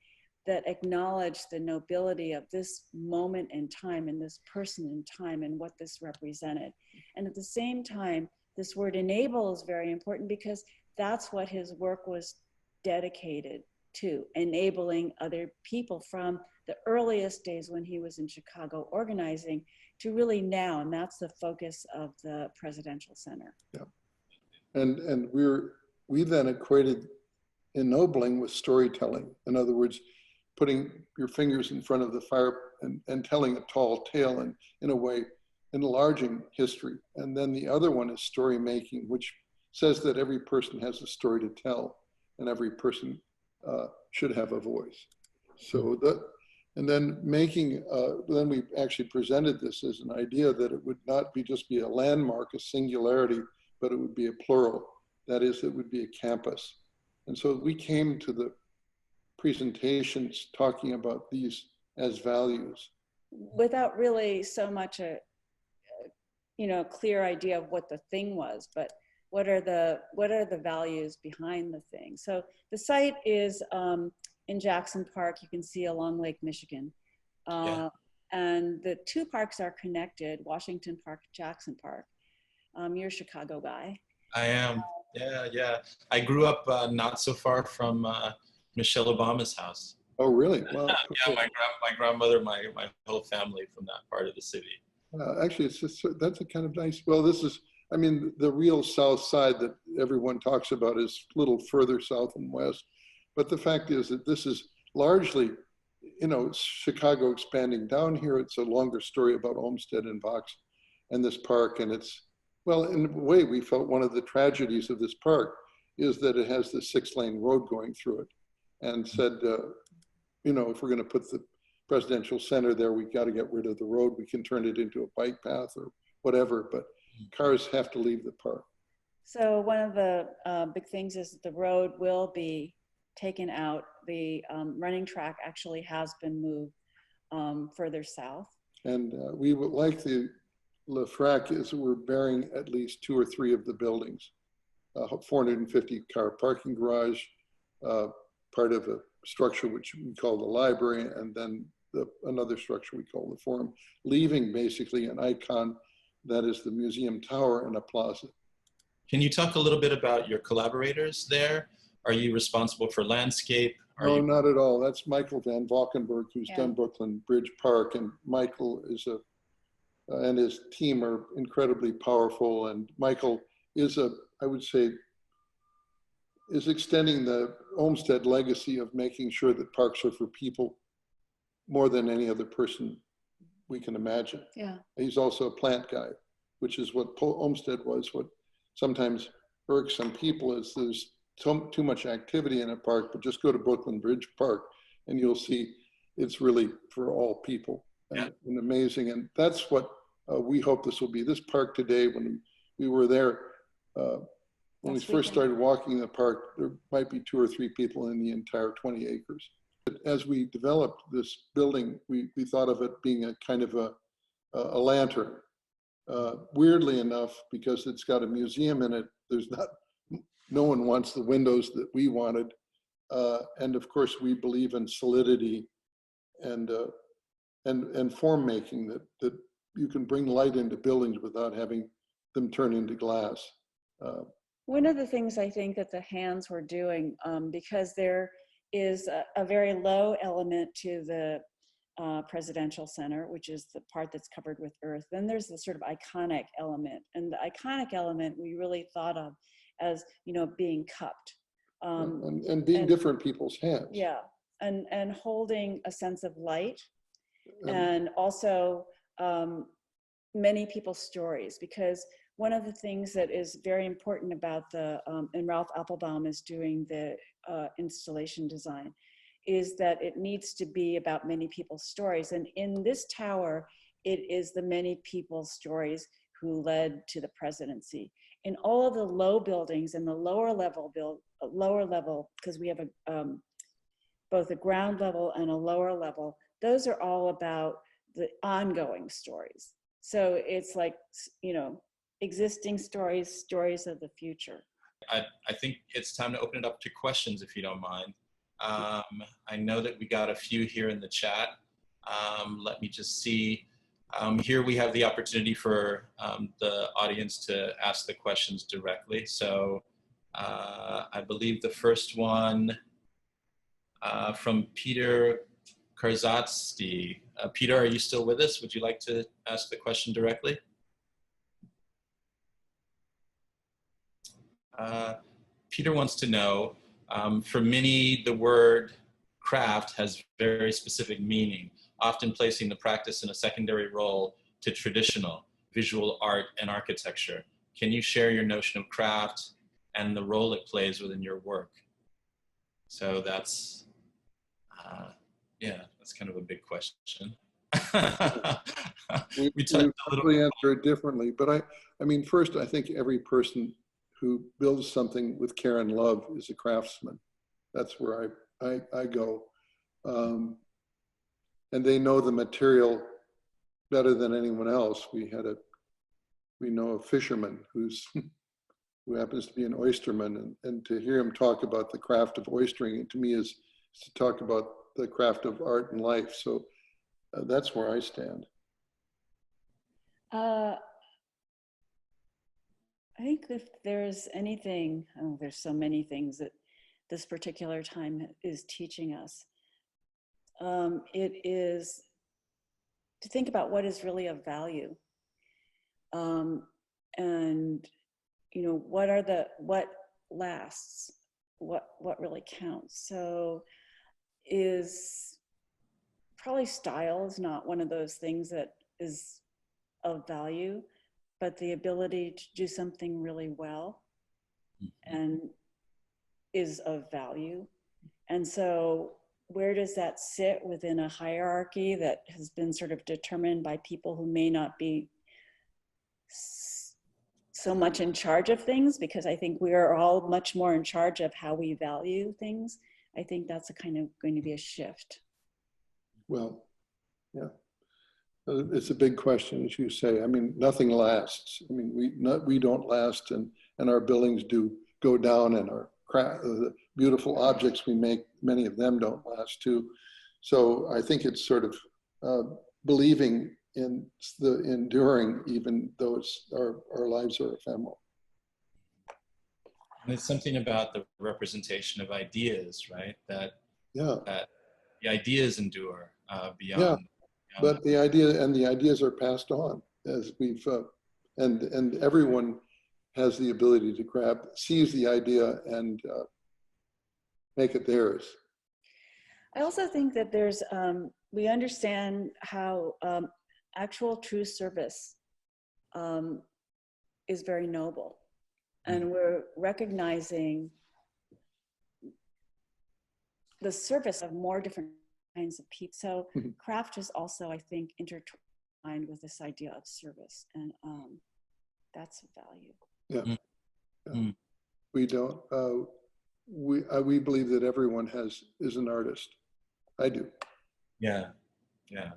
that acknowledged the nobility of this moment in time and this person in time and what this represented. And at the same time, this word enable is very important because that's what his work was dedicated to, enabling other people from the earliest days when he was in Chicago organizing to really now, and that's the focus of the Presidential Center. Yeah, and we then equated ennobling with storytelling. In other words, putting your fingers in front of the fire and telling a tall tale and in a way enlarging history. And then the other one is story making, which says that every person has a story to tell and every person should have a voice. So that, and then then we actually presented this as an idea that it would not just be a landmark, a singularity, but it would be a plural. That is, it would be a campus. And so we came to the presentations talking about these as values. Without really so much a clear idea of what the thing was, but what are the values behind the thing. So the site is in Jackson Park. You can see along Lake Michigan. And the two parks are connected, Washington Park, Jackson Park. You're a Chicago guy. I am, yeah. I grew up not so far from Michelle Obama's house. Oh, really? Well, yeah, my grandmother, my whole family from that part of the city. Actually, that's a kind of nice, well, the real South Side that everyone talks about is a little further south and west. But the fact is that this is largely, Chicago expanding down here. It's a longer story about Olmsted and Vox and this park. And it's, well, in a way, we felt one of the tragedies of this park is that it has this 6-lane road going through it. And said, if we're going to put the Presidential Center there, we got to get rid of the road. We can turn it into a bike path or whatever, but cars have to leave the park. So one of the big things is that the road will be taken out. The running track actually has been moved further south. And we would like the LeFrac is we're burying at least 2 or 3 of the buildings, 450 car parking garage, part of a structure which we call the library, and then another structure we call the forum, leaving basically an icon that is the museum tower and a plaza. Can you talk a little bit about your collaborators there? Are you responsible for landscape? No, not at all. That's Michael Van Valkenburg, who's done Brooklyn Bridge Park, and Michael is and his team are incredibly powerful. And Michael is I would say, is extending the Olmsted legacy of making sure that parks are for people more than any other person we can imagine. Yeah. He's also a plant guy, which is what Olmsted was, what sometimes irksome people is there's too much activity in a park, but just go to Brooklyn Bridge Park and you'll see it's really for all people and amazing. And that's what we hope this will be. This park today, when we were there, when we first started walking the park, there might be 2 or 3 people in the entire 20 acres. As we developed this building, we thought of it being a kind of a lantern. Weirdly enough, because it's got a museum in it, no one wants the windows that we wanted. And of course, we believe in solidity and form making, that you can bring light into buildings without having them turn into glass. One of the things I think that the hands were doing, because there is a very low element to the presidential center, which is the part that's covered with earth. Then there's the sort of iconic element, and the iconic element we really thought of as, you know, being cupped. And being different people's hands. Yeah, and holding a sense of light, and also many people's stories, because one of the things that is very important about and Ralph Applebaum is doing the installation design, is that it needs to be about many people's stories. And in this tower, it is the many people's stories who led to the presidency. In all of the low buildings and the lower level, because we have both a ground level and a lower level, those are all about the ongoing stories. So it's like, you know, existing stories, stories of the future. I think it's time to open it up to questions, if you don't mind. I know that we got a few here in the chat. Let me just see. Here we have the opportunity for the audience to ask the questions directly. So I believe the first one from Peter Karzatsky. Peter, are you still with us? Would you like to ask the question directly? Peter wants to know, for many, the word craft has very specific meaning, often placing the practice in a secondary role to traditional visual art and architecture. Can you share your notion of craft and the role it plays within your work? So that's, yeah, that's kind of a big question. we probably answer it differently, but I mean, first, I think every person who builds something with care and love is a craftsman. That's where I go. And they know the material better than anyone else. We know a fisherman who happens to be an oysterman, and to hear him talk about the craft of oystering, to me is to talk about the craft of art and life. So that's where I stand. I think if there's anything, there's so many things that this particular time is teaching us. It is to think about what is really of value. And, you know, what lasts, what really counts. So is probably style is not one of those things that is of value, but the ability to do something really well and is of value. And so where does that sit within a hierarchy that has been sort of determined by people who may not be so much in charge of things? Because I think we are all much more in charge of how we value things. I think that's going to be a shift. Well, yeah. It's a big question, as you say. I mean, nothing lasts. I mean, we don't last, and our buildings do go down, and our the beautiful objects we make, many of them don't last too. So I think it's sort of believing in the enduring, even though our lives are ephemeral. And it's something about the representation of ideas, right? That the ideas endure beyond. Yeah. But the ideas are passed on, as we've, and everyone has the ability to seize the idea and make it theirs. I also think that there's, we understand how actual true service is very noble. and we're recognizing the service of more different kinds of people. So craft is also, I think, intertwined with this idea of service, and that's a value. Yeah. Yeah. We don't, we believe that everyone is an artist. I do. Yeah. Yeah.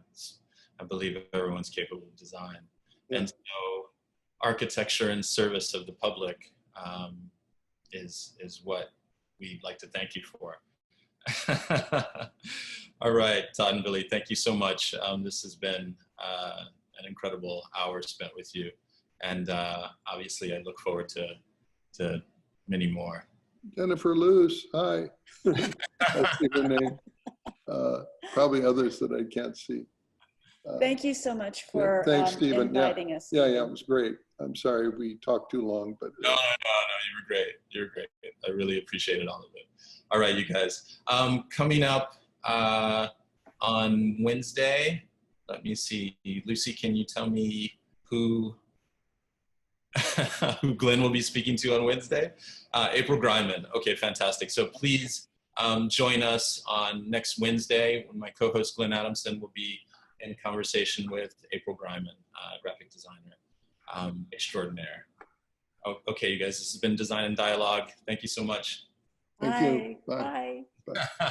I believe everyone's capable of design. Yeah. And so architecture in service of the public is what we'd like to thank you for. All right, Todd and Billie, thank you so much. This has been an incredible hour spent with you. And obviously I look forward to many more. Jennifer Luce, hi. That's her name. Probably others that I can't see. Thank you so much for thanks, Stephen. inviting us. Yeah, it was great. I'm sorry we talked too long, but no, you were great. You were great. I really appreciated all of it. All right, you guys. Coming up on Wednesday, let me see. Lucy, can you tell me who Glenn will be speaking to on Wednesday? April Greiman. Okay, fantastic. So please join us on next Wednesday when my co-host Glenn Adamson will be in conversation with April Greiman, graphic designer extraordinaire. Okay, you guys, this has been Design and Dialogue. Thank you so much. Thank you. Bye. Bye.